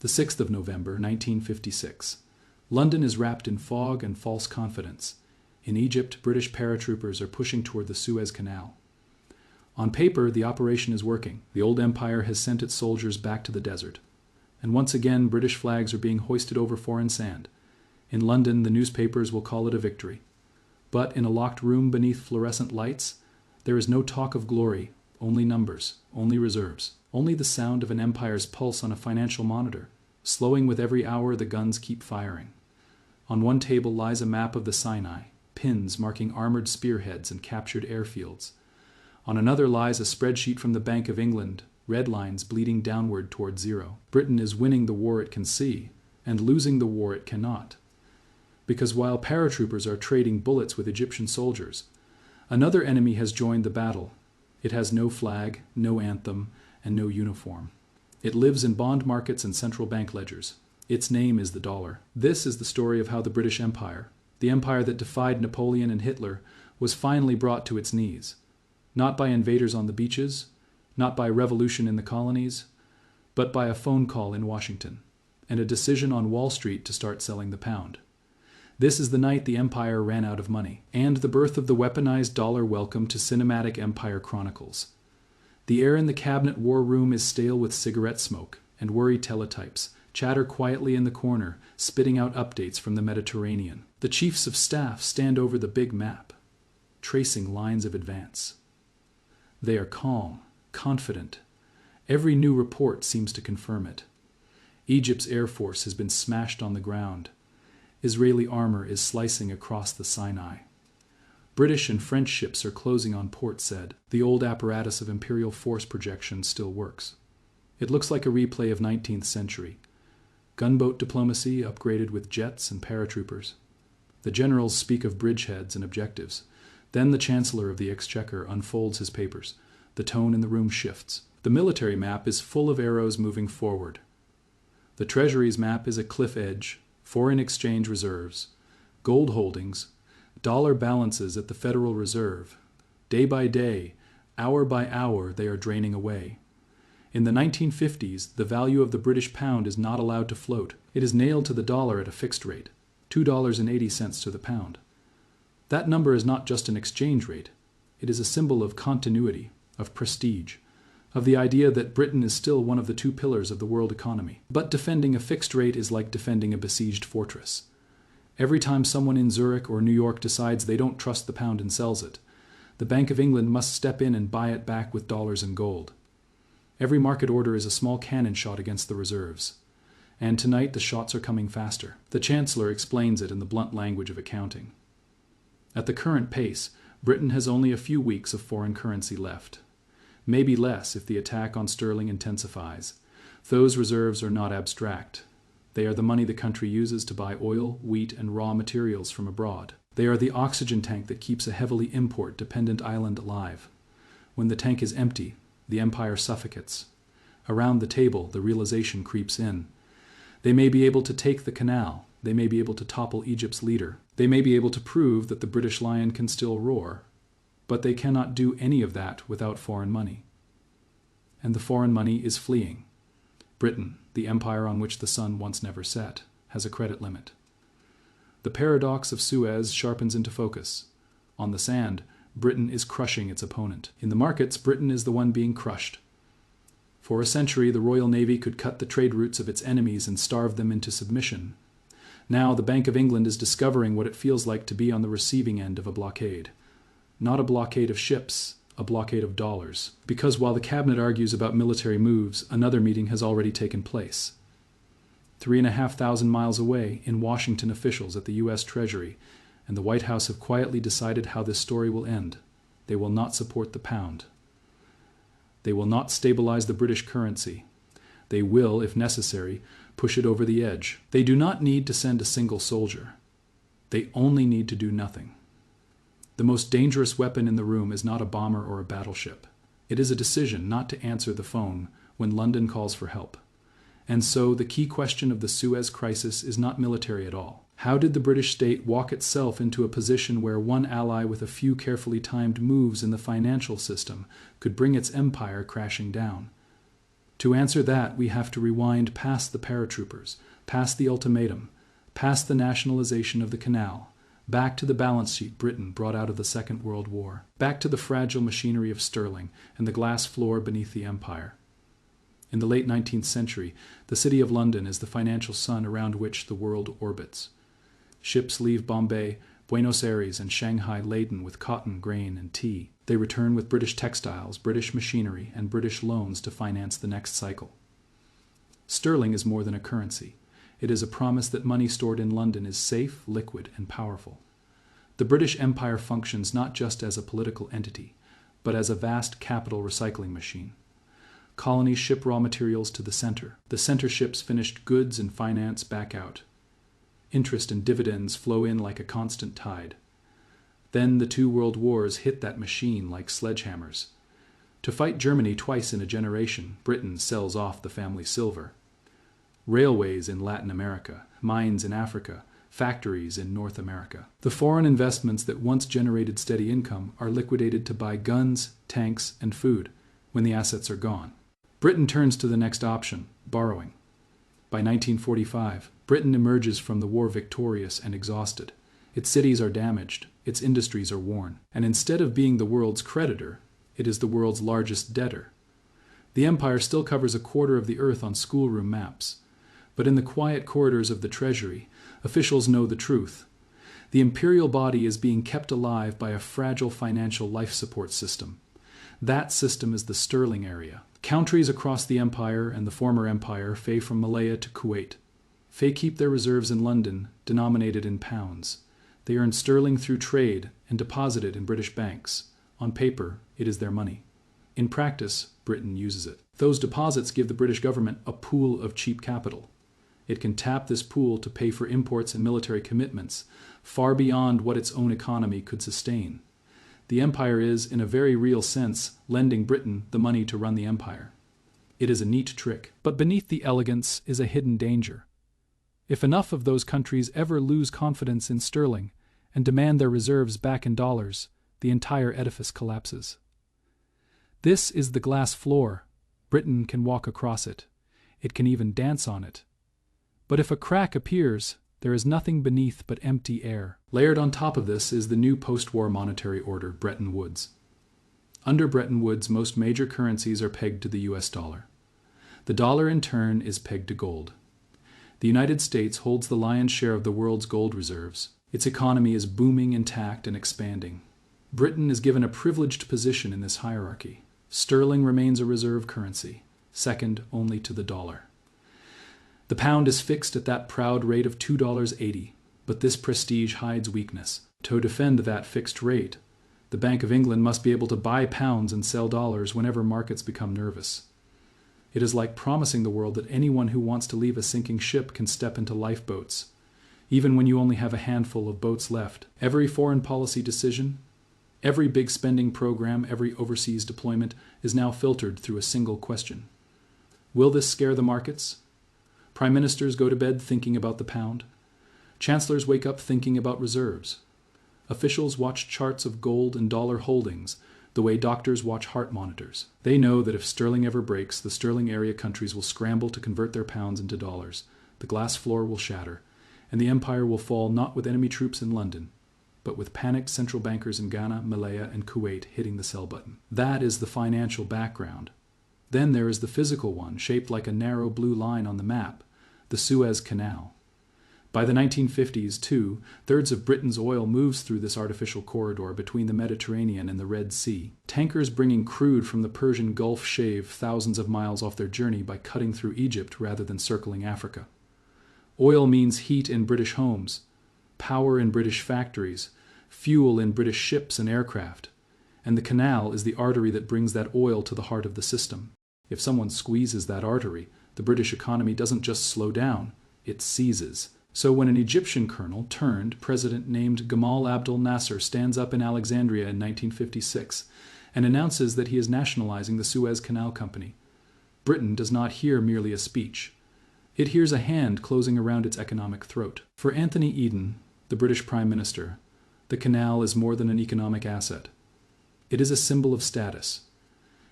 The 6th of November, 1956. London is wrapped in fog and false confidence. In Egypt, British paratroopers are pushing toward the Suez Canal. On paper, the operation is working. The old empire has sent its soldiers back to the desert. And once again, British flags are being hoisted over foreign sand. In London, the newspapers will call it a victory. But in a locked room beneath fluorescent lights, there is no talk of glory, only numbers, only reserves, only the sound of an empire's pulse on a financial monitor. Slowing with every hour, the guns keep firing. On one table lies a map of the Sinai, pins marking armored spearheads and captured airfields. On another lies a spreadsheet from the Bank of England, red lines bleeding downward toward zero. Britain is winning the war it can see, and losing the war it cannot. Because while paratroopers are trading bullets with Egyptian soldiers, another enemy has joined the battle. It has no flag, no anthem, and no uniform. It lives in bond markets and central bank ledgers. Its name is the dollar. This is the story of how the British Empire, the empire that defied Napoleon and Hitler, was finally brought to its knees. Not by invaders on the beaches, not by revolution in the colonies, but by a phone call in Washington, and a decision on Wall Street to start selling the pound. This is the night the empire ran out of money, and the birth of the weaponized dollar. Welcome to Cinematic Empire Chronicles. The air in the cabinet war room is stale with cigarette smoke, and worried teletypes chatter quietly in the corner, spitting out updates from the Mediterranean. The chiefs of staff stand over the big map, tracing lines of advance. They are calm, confident. Every new report seems to confirm it. Egypt's air force has been smashed on the ground. Israeli armor is slicing across the Sinai. British and French ships are closing on port said. The old apparatus of imperial force projection still works. It looks like a replay of 19th century. Gunboat diplomacy upgraded with jets and paratroopers. The generals speak of bridgeheads and objectives. Then the Chancellor of the Exchequer unfolds his papers. The tone in the room shifts. The military map is full of arrows moving forward. The Treasury's map is a cliff edge, foreign exchange reserves, gold holdings, dollar balances at the Federal Reserve. Day by day, hour by hour, they are draining away. In the 1950s, the value of the British pound is not allowed to float. It is nailed to the dollar at a fixed rate, $2.80 to the pound. That number is not just an exchange rate. It is a symbol of continuity, of prestige, of the idea that Britain is still one of the two pillars of the world economy. But defending a fixed rate is like defending a besieged fortress. Every time someone in Zurich or New York decides they don't trust the pound and sells it, the Bank of England must step in and buy it back with dollars and gold. Every market order is a small cannon shot against the reserves. And tonight the shots are coming faster. The Chancellor explains it in the blunt language of accounting. At the current pace, Britain has only a few weeks of foreign currency left. Maybe less if the attack on sterling intensifies. Those reserves are not abstract. They are the money the country uses to buy oil, wheat, and raw materials from abroad. They are the oxygen tank that keeps a heavily import-dependent island alive. When the tank is empty, the empire suffocates. Around the table, the realization creeps in. They may be able to take the canal. They may be able to topple Egypt's leader. They may be able to prove that the British lion can still roar. But they cannot do any of that without foreign money. And the foreign money is fleeing. Britain, the empire on which the sun once never set, has a credit limit. The paradox of Suez sharpens into focus. On the sand, Britain is crushing its opponent. In the markets, Britain is the one being crushed. For a century, the Royal Navy could cut the trade routes of its enemies and starve them into submission. Now, the Bank of England is discovering what it feels like to be on the receiving end of a blockade. Not a blockade of ships, a blockade of dollars. Because while the cabinet argues about military moves, another meeting has already taken place. 3,500 miles away, in Washington, officials at the U.S. Treasury and the White House have quietly decided how this story will end. They will not support the pound. They will not stabilize the British currency. They will, if necessary, push it over the edge. They do not need to send a single soldier. They only need to do nothing. The most dangerous weapon in the room is not a bomber or a battleship. It is a decision not to answer the phone when London calls for help. And so the key question of the Suez Crisis is not military at all. How did the British state walk itself into a position where one ally with a few carefully timed moves in the financial system could bring its empire crashing down? To answer that, we have to rewind past the paratroopers, past the ultimatum, past the nationalization of the canal, back to the balance sheet Britain brought out of the Second World War, back to the fragile machinery of sterling and the glass floor beneath the empire. In the late 19th century, the city of London is the financial sun around which the world orbits. Ships leave Bombay, Buenos Aires, and Shanghai laden with cotton, grain, and tea. They return with British textiles, British machinery, and British loans to finance the next cycle. Sterling is more than a currency. It is a promise that money stored in London is safe, liquid, and powerful. The British Empire functions not just as a political entity, but as a vast capital recycling machine. Colonies ship raw materials to the center. The center ships finished goods and finance back out. Interest and dividends flow in like a constant tide. Then the two world wars hit that machine like sledgehammers. To fight Germany twice in a generation, Britain sells off the family silver. Railways in Latin America, mines in Africa, factories in North America. The foreign investments that once generated steady income are liquidated to buy guns, tanks, and food when the assets are gone. Britain turns to the next option, borrowing. By 1945, Britain emerges from the war victorious and exhausted. Its cities are damaged, its industries are worn, and instead of being the world's creditor, it is the world's largest debtor. The empire still covers a quarter of the earth on schoolroom maps, but in the quiet corridors of the treasury, officials know the truth. The imperial body is being kept alive by a fragile financial life support system. That system is the sterling area. Countries across the empire and the former empire, Fay from Malaya to Kuwait. Fay keep their reserves in London, denominated in pounds. They earn sterling through trade and deposit it in British banks. On paper, it is their money. In practice, Britain uses it. Those deposits give the British government a pool of cheap capital. It can tap this pool to pay for imports and military commitments, far beyond what its own economy could sustain. The empire is, in a very real sense, lending Britain the money to run the empire. It is a neat trick, but beneath the elegance is a hidden danger. If enough of those countries ever lose confidence in sterling and demand their reserves back in dollars, the entire edifice collapses. This is the glass floor. Britain can walk across it. It can even dance on it. But if a crack appears, there is nothing beneath but empty air. Layered on top of this is the new post-war monetary order, Bretton Woods. Under Bretton Woods, most major currencies are pegged to the US dollar. The dollar, in turn, is pegged to gold. The United States holds the lion's share of the world's gold reserves. Its economy is booming, intact, and expanding. Britain is given a privileged position in this hierarchy. Sterling remains a reserve currency, second only to the dollar. The pound is fixed at that proud rate of $2.80, but this prestige hides weakness. To defend that fixed rate, the Bank of England must be able to buy pounds and sell dollars whenever markets become nervous. It is like promising the world that anyone who wants to leave a sinking ship can step into lifeboats, even when you only have a handful of boats left. Every foreign policy decision, every big spending program, every overseas deployment is now filtered through a single question. Will this scare the markets? Prime ministers go to bed thinking about the pound. Chancellors wake up thinking about reserves. Officials watch charts of gold and dollar holdings the way doctors watch heart monitors. They know that if sterling ever breaks, the sterling area countries will scramble to convert their pounds into dollars. The glass floor will shatter, and the empire will fall not with enemy troops in London, but with panicked central bankers in Ghana, Malaya, and Kuwait hitting the sell button. That is the financial background. Then there is the physical one, shaped like a narrow blue line on the map, the Suez Canal. By the 1950s, 2/3 of Britain's oil moves through this artificial corridor between the Mediterranean and the Red Sea. Tankers bringing crude from the Persian Gulf shave thousands of miles off their journey by cutting through Egypt rather than circling Africa. Oil means heat in British homes, power in British factories, fuel in British ships and aircraft, and the canal is the artery that brings that oil to the heart of the system. If someone squeezes that artery, the British economy doesn't just slow down, it seizes. So when an Egyptian colonel turned president named Gamal Abdel Nasser stands up in Alexandria in 1956 and announces that he is nationalizing the Suez Canal Company, Britain does not hear merely a speech. It hears a hand closing around its economic throat. For Anthony Eden, the British Prime Minister, the canal is more than an economic asset. It is a symbol of status.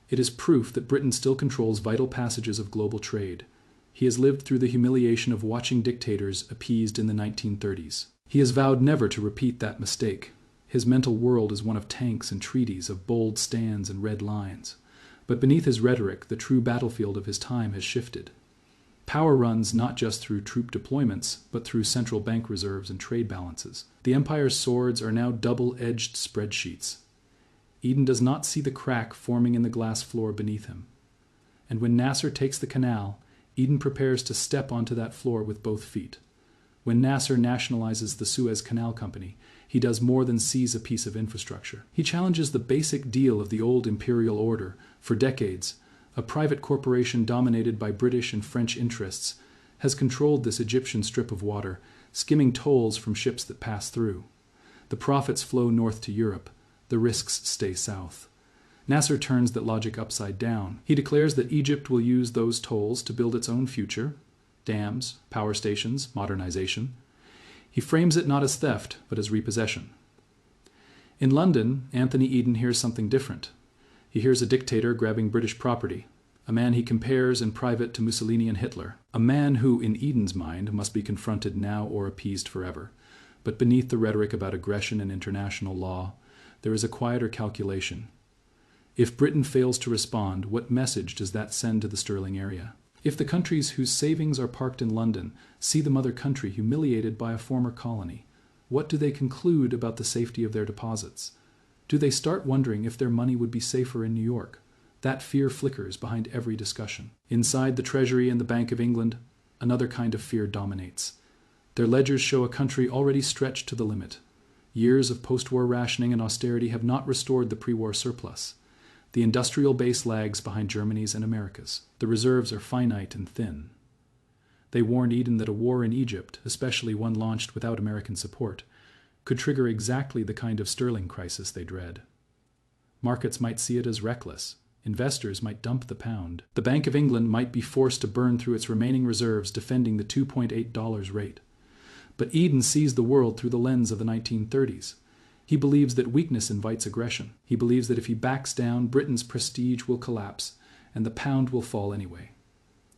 It is proof that Britain still controls vital passages of global trade. He has lived through the humiliation of watching dictators appeased in the 1930s. He has vowed never to repeat that mistake. His mental world is one of tanks and treaties, of bold stands and red lines. But beneath his rhetoric, the true battlefield of his time has shifted. Power runs not just through troop deployments, but through central bank reserves and trade balances. The empire's swords are now double-edged spreadsheets. Eden does not see the crack forming in the glass floor beneath him. And when Nasser takes the canal, Eden prepares to step onto that floor with both feet. When Nasser nationalizes the Suez Canal Company, he does more than seize a piece of infrastructure. He challenges the basic deal of the old imperial order. For decades, a private corporation dominated by British and French interests has controlled this Egyptian strip of water, skimming tolls from ships that pass through. The profits flow north to Europe. The risks stay south. Nasser turns that logic upside down. He declares that Egypt will use those tolls to build its own future: dams, power stations, modernization. He frames it not as theft, but as repossession. In London, Anthony Eden hears something different. He hears a dictator grabbing British property, a man he compares in private to Mussolini and Hitler, a man who, in Eden's mind, must be confronted now or appeased forever. But beneath the rhetoric about aggression and international law, there is a quieter calculation. If Britain fails to respond, what message does that send to the sterling area? If the countries whose savings are parked in London see the mother country humiliated by a former colony, what do they conclude about the safety of their deposits? Do they start wondering if their money would be safer in New York? That fear flickers behind every discussion. Inside the Treasury and the Bank of England, another kind of fear dominates. Their ledgers show a country already stretched to the limit. Years of post-war rationing and austerity have not restored the pre-war surplus. The industrial base lags behind Germany's and America's. The reserves are finite and thin. They warned Eden that a war in Egypt, especially one launched without American support, could trigger exactly the kind of sterling crisis they dread. Markets might see it as reckless. Investors might dump the pound. The Bank of England might be forced to burn through its remaining reserves defending the $2.8 rate. But Eden sees the world through the lens of the 1930s. He believes that weakness invites aggression. He believes that if he backs down, Britain's prestige will collapse, and the pound will fall anyway.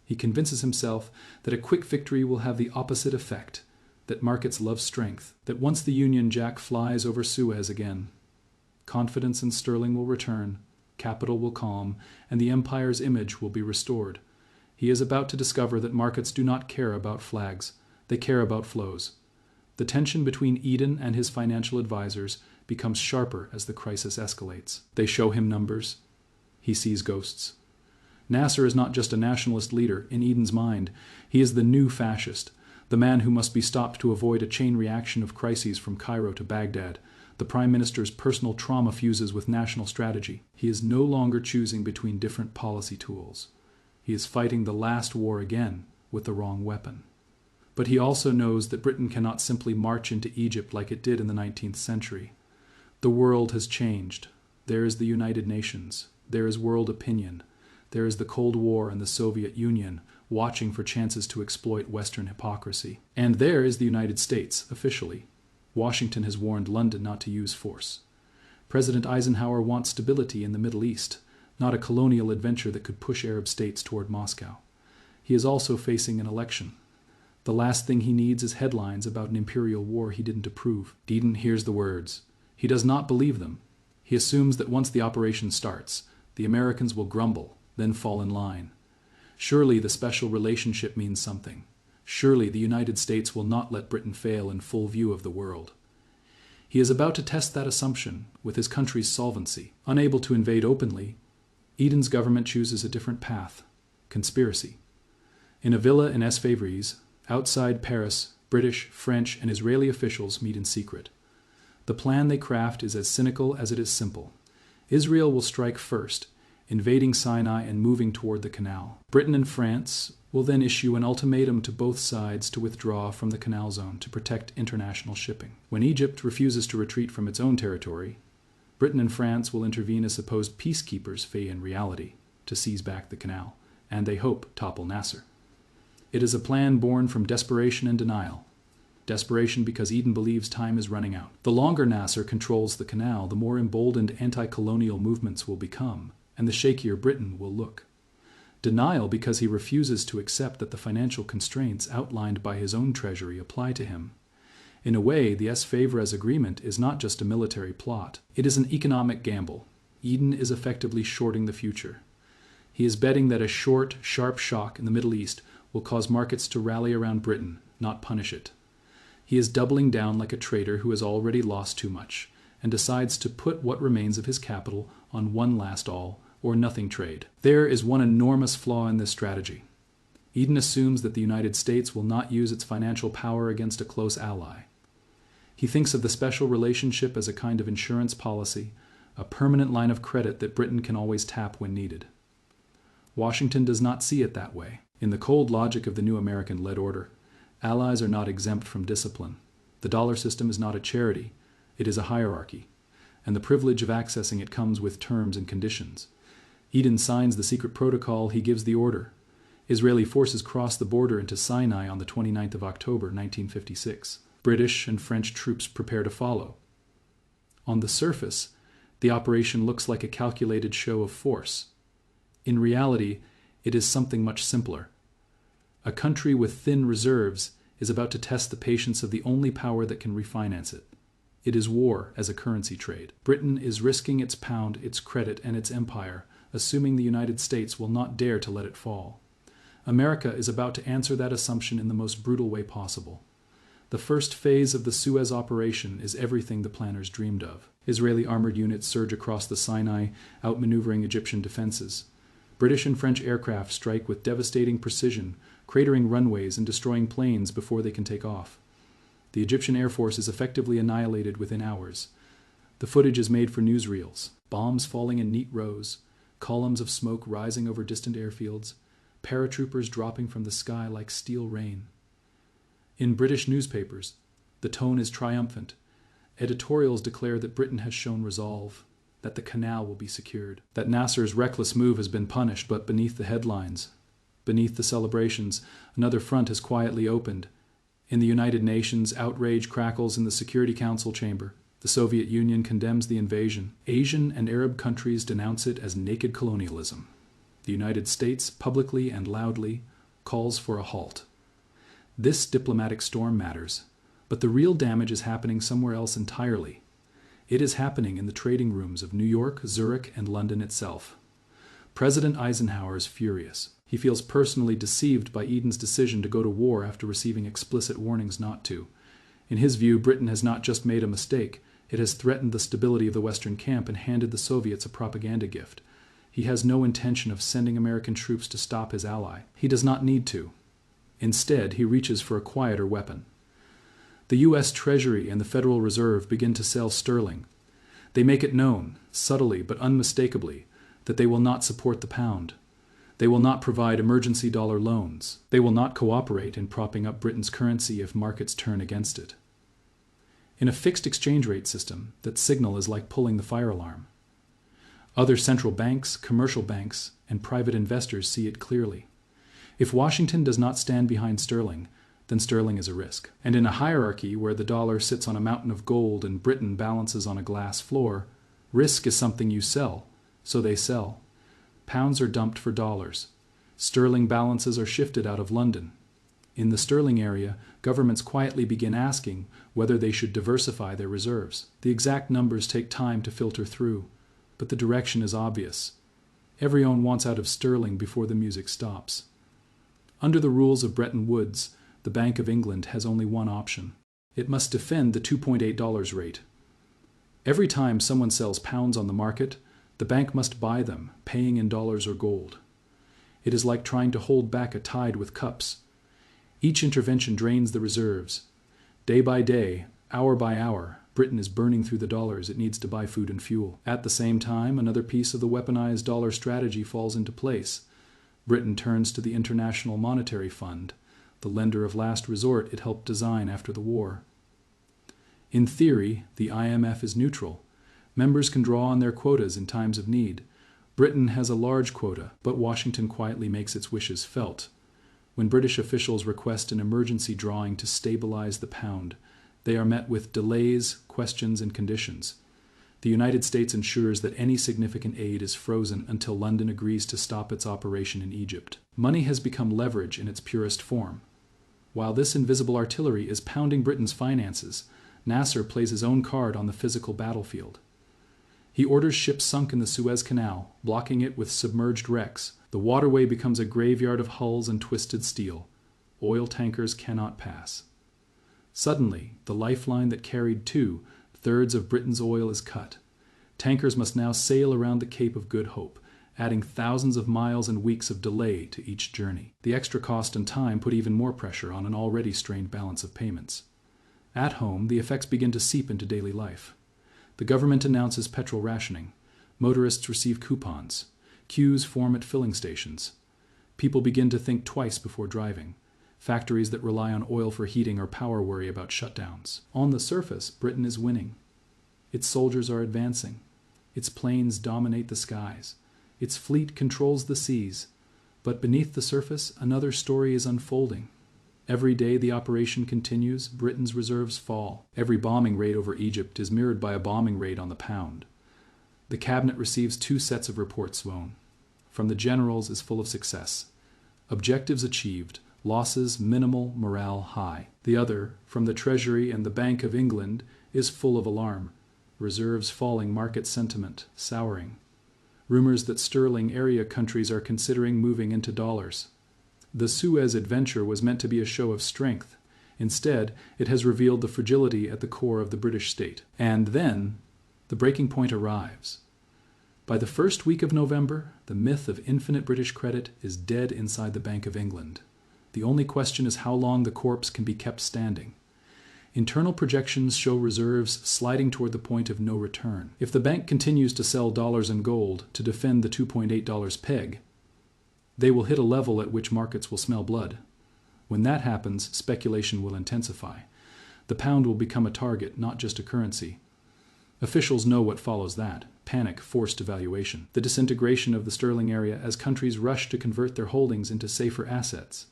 He convinces himself that a quick victory will have the opposite effect, that markets love strength, that once the Union Jack flies over Suez again, confidence in sterling will return, capital will calm, and the empire's image will be restored. He is about to discover that markets do not care about flags. They care about flows. The tension between Eden and his financial advisors becomes sharper as the crisis escalates. They show him numbers. He sees ghosts. Nasser is not just a nationalist leader in Eden's mind. He is the new fascist, the man who must be stopped to avoid a chain reaction of crises from Cairo to Baghdad. The Prime Minister's personal trauma fuses with national strategy. He is no longer choosing between different policy tools. He is fighting the last war again with the wrong weapon. But he also knows that Britain cannot simply march into Egypt like it did in the 19th century. The world has changed. There is the United Nations. There is world opinion. There is the Cold War and the Soviet Union watching for chances to exploit Western hypocrisy. And there is the United States, officially. Washington has warned London not to use force. President Eisenhower wants stability in the Middle East, not a colonial adventure that could push Arab states toward Moscow. He is also facing an election. The last thing he needs is headlines about an imperial war he didn't approve. Eden hears the words. He does not believe them. He assumes that once the operation starts, the Americans will grumble, then fall in line. Surely the special relationship means something. Surely the United States will not let Britain fail in full view of the world. He is about to test that assumption with his country's solvency. Unable to invade openly, Eden's government chooses a different path: conspiracy. In a villa in Es Fevries, outside Paris, British, French, and Israeli officials meet in secret. The plan they craft is as cynical as it is simple. Israel will strike first, invading Sinai and moving toward the canal. Britain and France will then issue an ultimatum to both sides to withdraw from the canal zone to protect international shipping. When Egypt refuses to retreat from its own territory, Britain and France will intervene as supposed peacekeepers fey in reality to seize back the canal, and they hope topple Nasser. It is a plan born from desperation and denial. Desperation because Eden believes time is running out. The longer Nasser controls the canal, the more emboldened anti-colonial movements will become, and the shakier Britain will look. Denial because he refuses to accept that the financial constraints outlined by his own treasury apply to him. In a way, the S. Favres agreement is not just a military plot. It is an economic gamble. Eden is effectively shorting the future. He is betting that a short, sharp shock in the Middle East will cause markets to rally around Britain, not punish it. He is doubling down like a trader who has already lost too much, and decides to put what remains of his capital on one last all or nothing trade. There is one enormous flaw in this strategy. Eden assumes that the United States will not use its financial power against a close ally. He thinks of the special relationship as a kind of insurance policy, a permanent line of credit that Britain can always tap when needed. Washington does not see it that way. In the cold logic of the new American-led order, allies are not exempt from discipline. The dollar system is not a charity, it is a hierarchy, and the privilege of accessing it comes with terms and conditions. Eden signs the secret protocol, he gives the order. Israeli forces cross the border into Sinai on the 29th of October, 1956. British and French troops prepare to follow. On the surface, the operation looks like a calculated show of force. In reality, it is something much simpler. A country with thin reserves is about to test the patience of the only power that can refinance it. It is war as a currency trade. Britain is risking its pound, its credit, and its empire, assuming the United States will not dare to let it fall. America is about to answer that assumption in the most brutal way possible. The first phase of the Suez operation is everything the planners dreamed of. Israeli armored units surge across the Sinai, outmaneuvering Egyptian defenses. British and French aircraft strike with devastating precision, cratering runways and destroying planes before they can take off. The Egyptian Air Force is effectively annihilated within hours. The footage is made for newsreels, bombs falling in neat rows, columns of smoke rising over distant airfields, paratroopers dropping from the sky like steel rain. In British newspapers, the tone is triumphant. Editorials declare that Britain has shown resolve, that the canal will be secured, that Nasser's reckless move has been punished, but beneath the headlines, beneath the celebrations, another front has quietly opened. In the United Nations, outrage crackles in the Security Council chamber. The Soviet Union condemns the invasion. Asian and Arab countries denounce it as naked colonialism. The United States, publicly and loudly, calls for a halt. This diplomatic storm matters, but the real damage is happening somewhere else entirely. It is happening in the trading rooms of New York, Zurich, and London itself. President Eisenhower is furious. He feels personally deceived by Eden's decision to go to war after receiving explicit warnings not to. In his view, Britain has not just made a mistake, it has threatened the stability of the Western camp and handed the Soviets a propaganda gift. He has no intention of sending American troops to stop his ally. He does not need to. Instead, he reaches for a quieter weapon. The U.S. Treasury and the Federal Reserve begin to sell sterling. They make it known, subtly but unmistakably, that they will not support the pound. They will not provide emergency dollar loans. They will not cooperate in propping up Britain's currency if markets turn against it. In a fixed exchange rate system, that signal is like pulling the fire alarm. Other central banks, commercial banks, and private investors see it clearly. If Washington does not stand behind sterling, then sterling is a risk. And in a hierarchy where the dollar sits on a mountain of gold and Britain balances on a glass floor, risk is something you sell, so they sell. Pounds are dumped for dollars. Sterling balances are shifted out of London. In the sterling area, governments quietly begin asking whether they should diversify their reserves. The exact numbers take time to filter through, but the direction is obvious. Everyone wants out of sterling before the music stops. Under the rules of Bretton Woods, the Bank of England has only one option. It must defend the $2.8 rate. Every time someone sells pounds on the market, the bank must buy them, paying in dollars or gold. It is like trying to hold back a tide with cups. Each intervention drains the reserves. Day by day, hour by hour, Britain is burning through the dollars it needs to buy food and fuel. At the same time, another piece of the weaponized dollar strategy falls into place. Britain turns to the International Monetary Fund, the lender of last resort it helped design after the war. In theory, the IMF is neutral. Members can draw on their quotas in times of need. Britain has a large quota, but Washington quietly makes its wishes felt. When British officials request an emergency drawing to stabilize the pound, they are met with delays, questions, and conditions. The United States ensures that any significant aid is frozen until London agrees to stop its operation in Egypt. Money has become leverage in its purest form. While this invisible artillery is pounding Britain's finances, Nasser plays his own card on the physical battlefield. He orders ships sunk in the Suez Canal, blocking it with submerged wrecks. The waterway becomes a graveyard of hulls and twisted steel. Oil tankers cannot pass. Suddenly, the lifeline that carried 2/3 of Britain's oil is cut. Tankers must now sail around the Cape of Good Hope, adding thousands of miles and weeks of delay to each journey. The extra cost and time put even more pressure on an already strained balance of payments. At home, the effects begin to seep into daily life. The government announces petrol rationing. Motorists receive coupons. Queues form at filling stations. People begin to think twice before driving. Factories that rely on oil for heating or power worry about shutdowns. On the surface, Britain is winning. Its soldiers are advancing. Its planes dominate the skies. Its fleet controls the seas. But beneath the surface, another story is unfolding. Every day the operation continues, Britain's reserves fall. Every bombing raid over Egypt is mirrored by a bombing raid on the pound. The cabinet receives 2 sets of reports. One from the generals is full of success. Objectives achieved, losses minimal, morale high. The other, from the Treasury and the Bank of England, is full of alarm. Reserves falling, market sentiment souring. Rumors that sterling area countries are considering moving into dollars. The Suez adventure was meant to be a show of strength. Instead, it has revealed the fragility at the core of the British state. And then, the breaking point arrives. By the first week of November, the myth of infinite British credit is dead inside the Bank of England. The only question is how long the corpse can be kept standing. Internal projections show reserves sliding toward the point of no return. If the bank continues to sell dollars and gold to defend the $2.8 peg, they will hit a level at which markets will smell blood. When that happens, speculation will intensify. The pound will become a target, not just a currency. Officials know what follows that: panic, forced devaluation, the disintegration of the sterling area as countries rush to convert their holdings into safer assets,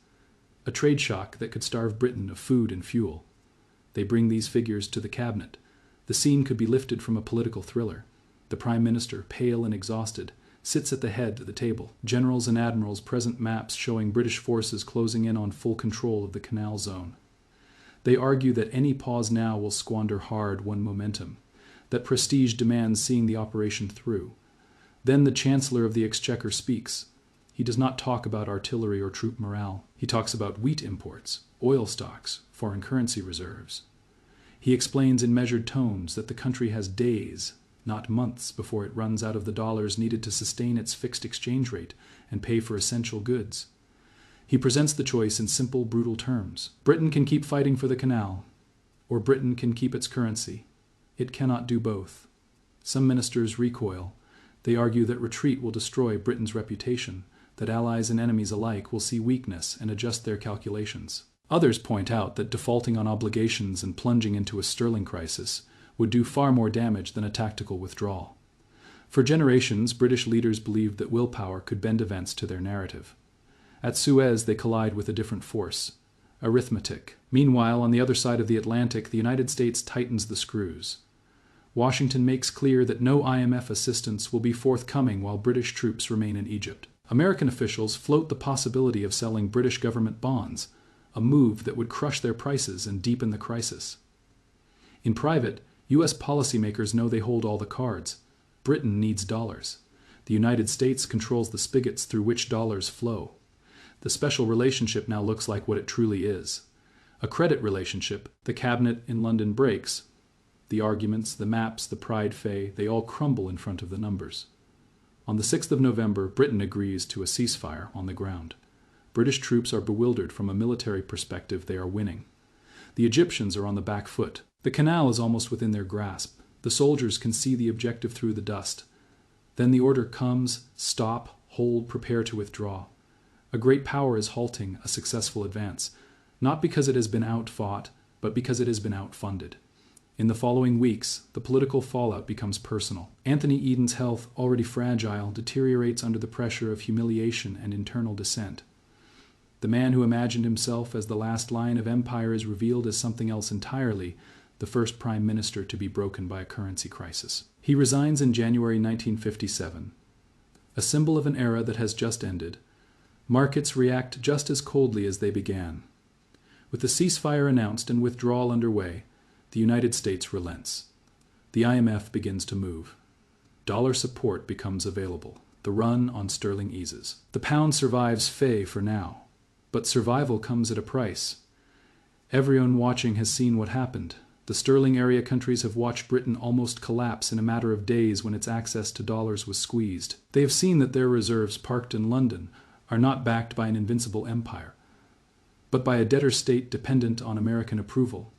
a trade shock that could starve Britain of food and fuel. They bring these figures to the cabinet. The scene could be lifted from a political thriller. The Prime Minister, pale and exhausted, sits at the head of the table. Generals and admirals present maps showing British forces closing in on full control of the Canal Zone. They argue that any pause now will squander hard-won momentum, that prestige demands seeing the operation through. Then the Chancellor of the Exchequer speaks. He does not talk about artillery or troop morale. He talks about wheat imports, oil stocks, foreign currency reserves. He explains in measured tones that the country has days, not months, before it runs out of the dollars needed to sustain its fixed exchange rate and pay for essential goods. He presents the choice in simple, brutal terms. Britain can keep fighting for the canal, or Britain can keep its currency. It cannot do both. Some ministers recoil. They argue that retreat will destroy Britain's reputation, that allies and enemies alike will see weakness and adjust their calculations. Others point out that defaulting on obligations and plunging into a sterling crisis would do far more damage than a tactical withdrawal. For generations, British leaders believed that willpower could bend events to their narrative. At Suez, they collide with a different force: arithmetic. Meanwhile, on the other side of the Atlantic, the United States tightens the screws. Washington makes clear that no IMF assistance will be forthcoming while British troops remain in Egypt. American officials float the possibility of selling British government bonds, a move that would crush their prices and deepen the crisis. In private, U.S. policymakers know they hold all the cards. Britain needs dollars. The United States controls the spigots through which dollars flow. The special relationship now looks like what it truly is: a credit relationship. The cabinet in London breaks. The arguments, the maps, the pride fey, they all crumble in front of the numbers. On the 6th of November, Britain agrees to a ceasefire on the ground. British troops are bewildered. From a military perspective, they are winning. The Egyptians are on the back foot. The canal is almost within their grasp. The soldiers can see the objective through the dust. Then the order comes: stop, hold, prepare to withdraw. A great power is halting a successful advance, not because it has been outfought, but because it has been outfunded. In the following weeks, the political fallout becomes personal. Anthony Eden's health, already fragile, deteriorates under the pressure of humiliation and internal dissent. The man who imagined himself as the last line of empire is revealed as something else entirely: the first prime minister to be broken by a currency crisis. He resigns in January 1957. A symbol of an era that has just ended, markets react just as coldly as they began. With the ceasefire announced and withdrawal underway, the United States relents. The IMF begins to move. Dollar support becomes available. The run on sterling eases. The pound survives Fay for now, but survival comes at a price. Everyone watching has seen what happened. The sterling area countries have watched Britain almost collapse in a matter of days when its access to dollars was squeezed. They have seen that their reserves parked in London are not backed by an invincible empire, but by a debtor state dependent on American approval.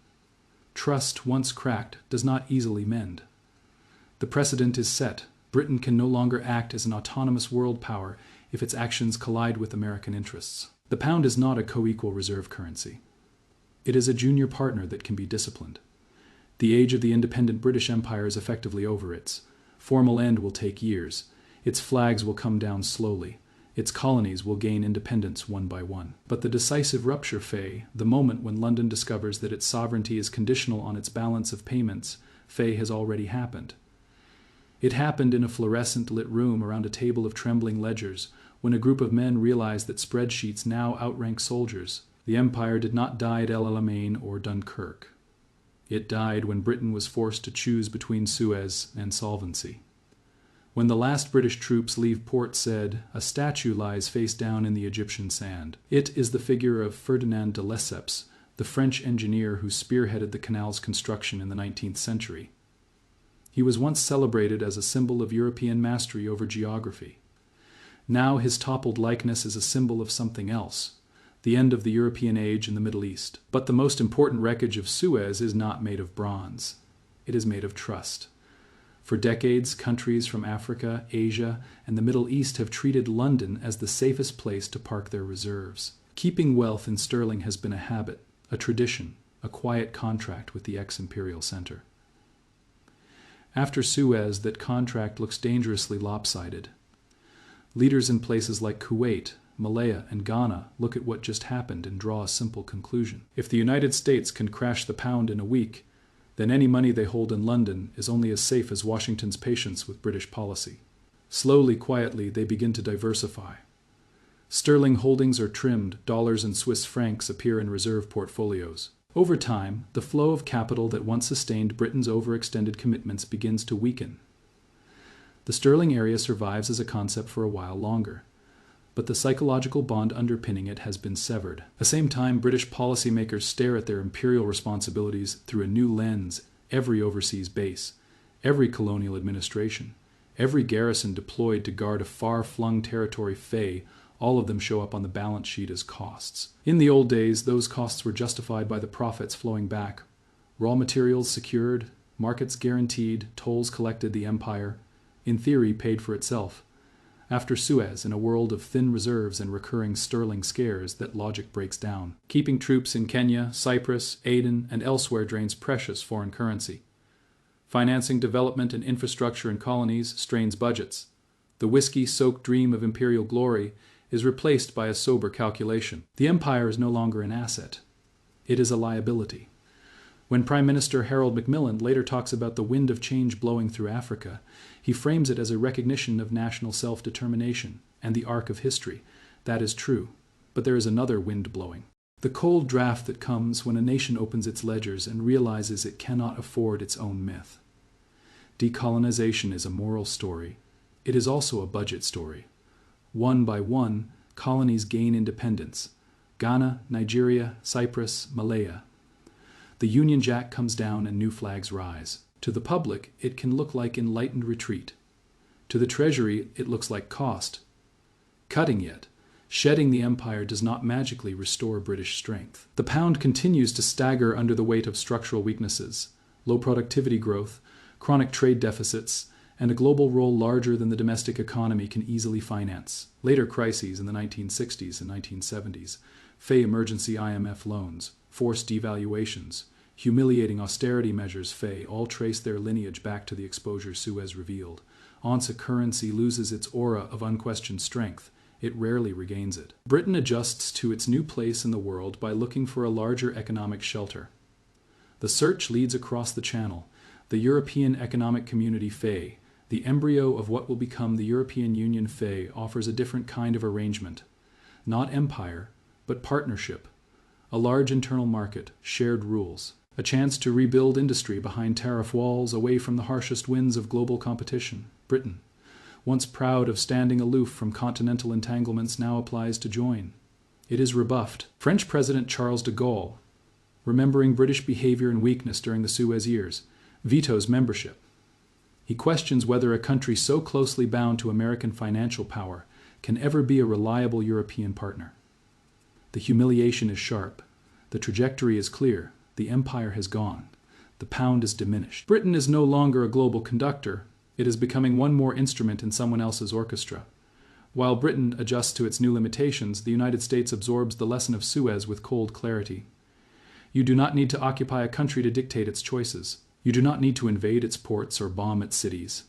Trust, once cracked, does not easily mend. The precedent is set. Britain can no longer act as an autonomous world power if its actions collide with American interests. The pound is not a co-equal reserve currency. It is a junior partner that can be disciplined. The age of the independent British Empire is effectively over. Its formal end will take years. Its flags will come down slowly. Its colonies will gain independence one by one. But the decisive rupture, Fay, the moment when London discovers that its sovereignty is conditional on its balance of payments, Fay, has already happened. It happened in a fluorescent lit room around a table of trembling ledgers, when a group of men realized that spreadsheets now outrank soldiers. The empire did not die at El Alamein or Dunkirk. It died when Britain was forced to choose between Suez and solvency. When the last British troops leave port said, a statue lies face down in the Egyptian sand. It is the figure of Ferdinand de Lesseps, the French engineer who spearheaded the canal's construction in the 19th century. He was once celebrated as a symbol of European mastery over geography. Now his toppled likeness is a symbol of something else, the end of the European age in the Middle East. But the most important wreckage of Suez is not made of bronze. It is made of trust. For decades, countries from Africa, Asia, and the Middle East have treated London as the safest place to park their reserves. Keeping wealth in sterling has been a habit, a tradition, a quiet contract with the ex-imperial center. After Suez, that contract looks dangerously lopsided. Leaders in places like Kuwait, Malaya, and Ghana look at what just happened and draw a simple conclusion. If the United States can crash the pound in a week, then any money they hold in London is only as safe as Washington's patience with British policy. Slowly, quietly, they begin to diversify. Sterling holdings are trimmed, dollars and Swiss francs appear in reserve portfolios. Over time, the flow of capital that once sustained Britain's overextended commitments begins to weaken. The sterling area survives as a concept for a while longer, but the psychological bond underpinning it has been severed. At the same time, British policymakers stare at their imperial responsibilities through a new lens. Every overseas base, every colonial administration, every garrison deployed to guard a far-flung territory, Fay, all of them show up on the balance sheet as costs. In the old days, those costs were justified by the profits flowing back. Raw materials secured, markets guaranteed, tolls collected, the empire, in theory, paid for itself. After Suez, in a world of thin reserves and recurring sterling scares, that logic breaks down. Keeping troops in Kenya, Cyprus, Aden, and elsewhere drains precious foreign currency. Financing development and infrastructure in colonies strains budgets. The whiskey-soaked dream of imperial glory is replaced by a sober calculation. The empire is no longer an asset. It is a liability. When Prime Minister Harold Macmillan later talks about the wind of change blowing through Africa, he frames it as a recognition of national self-determination and the arc of history. That is true, but there is another wind blowing. The cold draft that comes when a nation opens its ledgers and realizes it cannot afford its own myth. Decolonization is a moral story. It is also a budget story. One by one, colonies gain independence. Ghana, Nigeria, Cyprus, Malaya. The Union Jack comes down and new flags rise. To the public, it can look like enlightened retreat. To the Treasury, it looks like cost. Cutting yet, shedding the empire does not magically restore British strength. The pound continues to stagger under the weight of structural weaknesses, low productivity growth, chronic trade deficits, and a global role larger than the domestic economy can easily finance. Later crises in the 1960s and 1970s, Fay emergency IMF loans, forced devaluations, humiliating austerity measures, Fay, all trace their lineage back to the exposure Suez revealed. Once a currency loses its aura of unquestioned strength, it rarely regains it. Britain adjusts to its new place in the world by looking for a larger economic shelter. The search leads across the Channel. The European Economic Community FEI, the embryo of what will become the European Union FEI, offers a different kind of arrangement. Not empire, but partnership. A large internal market, shared rules. A chance to rebuild industry behind tariff walls, away from the harshest winds of global competition. Britain, once proud of standing aloof from continental entanglements, now applies to join. It is rebuffed. French President Charles de Gaulle, remembering British behavior and weakness during the Suez years, vetoes membership. He questions whether a country so closely bound to American financial power can ever be a reliable European partner. The humiliation is sharp. The trajectory is clear. The empire has gone. The pound is diminished. Britain is no longer a global conductor. It is becoming one more instrument in someone else's orchestra. While Britain adjusts to its new limitations, the United States absorbs the lesson of Suez with cold clarity. You do not need to occupy a country to dictate its choices. You do not need to invade its ports or bomb its cities.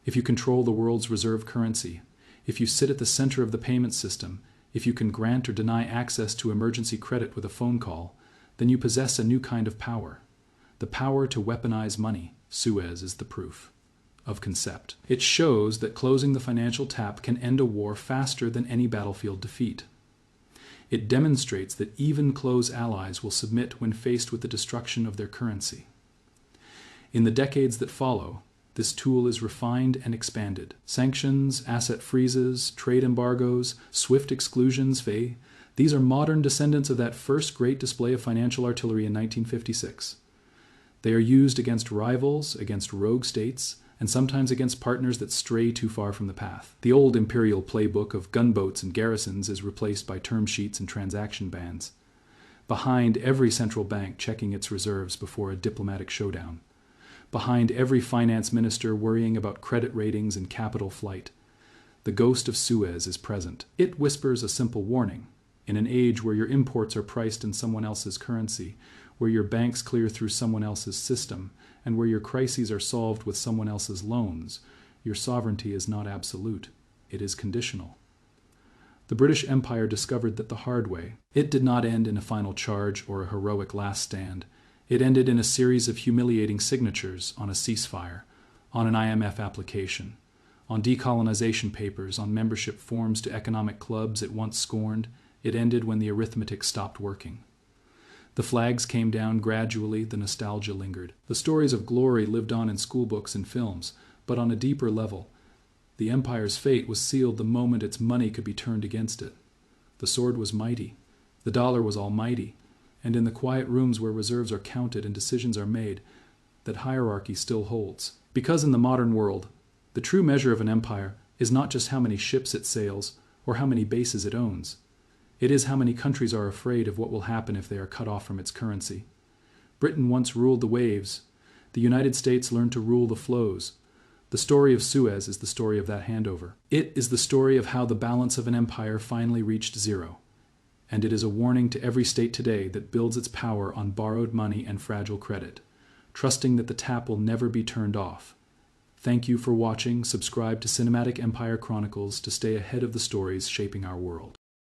If you control the world's reserve currency, if you sit at the center of the payment system, if you can grant or deny access to emergency credit with a phone call, then you possess a new kind of power. The power to weaponize money. Suez is the proof of concept. It shows that closing the financial tap can end a war faster than any battlefield defeat. It demonstrates that even close allies will submit when faced with the destruction of their currency. In the decades that follow, this tool is refined and expanded. Sanctions, asset freezes, trade embargoes, swift exclusions, FEI, these are modern descendants of that first great display of financial artillery in 1956. They are used against rivals, against rogue states, and sometimes against partners that stray too far from the path. The old imperial playbook of gunboats and garrisons is replaced by term sheets and transaction bans. Behind every central bank checking its reserves before a diplomatic showdown. Behind every finance minister worrying about credit ratings and capital flight, the ghost of Suez is present. It whispers a simple warning. In an age where your imports are priced in someone else's currency, where your banks clear through someone else's system, and where your crises are solved with someone else's loans, your sovereignty is not absolute. It is conditional. The British Empire discovered that the hard way. It did not end in a final charge or a heroic last stand. It ended in a series of humiliating signatures on a ceasefire, on an IMF application, on decolonization papers, on membership forms to economic clubs it once scorned. It ended when the arithmetic stopped working. The flags came down gradually, the nostalgia lingered. The stories of glory lived on in schoolbooks and films, but on a deeper level, the empire's fate was sealed the moment its money could be turned against it. The sword was mighty. The dollar was almighty. And in the quiet rooms where reserves are counted and decisions are made, that hierarchy still holds. Because in the modern world, the true measure of an empire is not just how many ships it sails or how many bases it owns. It is how many countries are afraid of what will happen if they are cut off from its currency. Britain once ruled the waves. The United States learned to rule the flows. The story of Suez is the story of that handover. It is the story of how the balance of an empire finally reached zero. And it is a warning to every state today that builds its power on borrowed money and fragile credit, trusting that the tap will never be turned off. Thank you for watching. Subscribe to Cinematic Empire Chronicles to stay ahead of the stories shaping our world.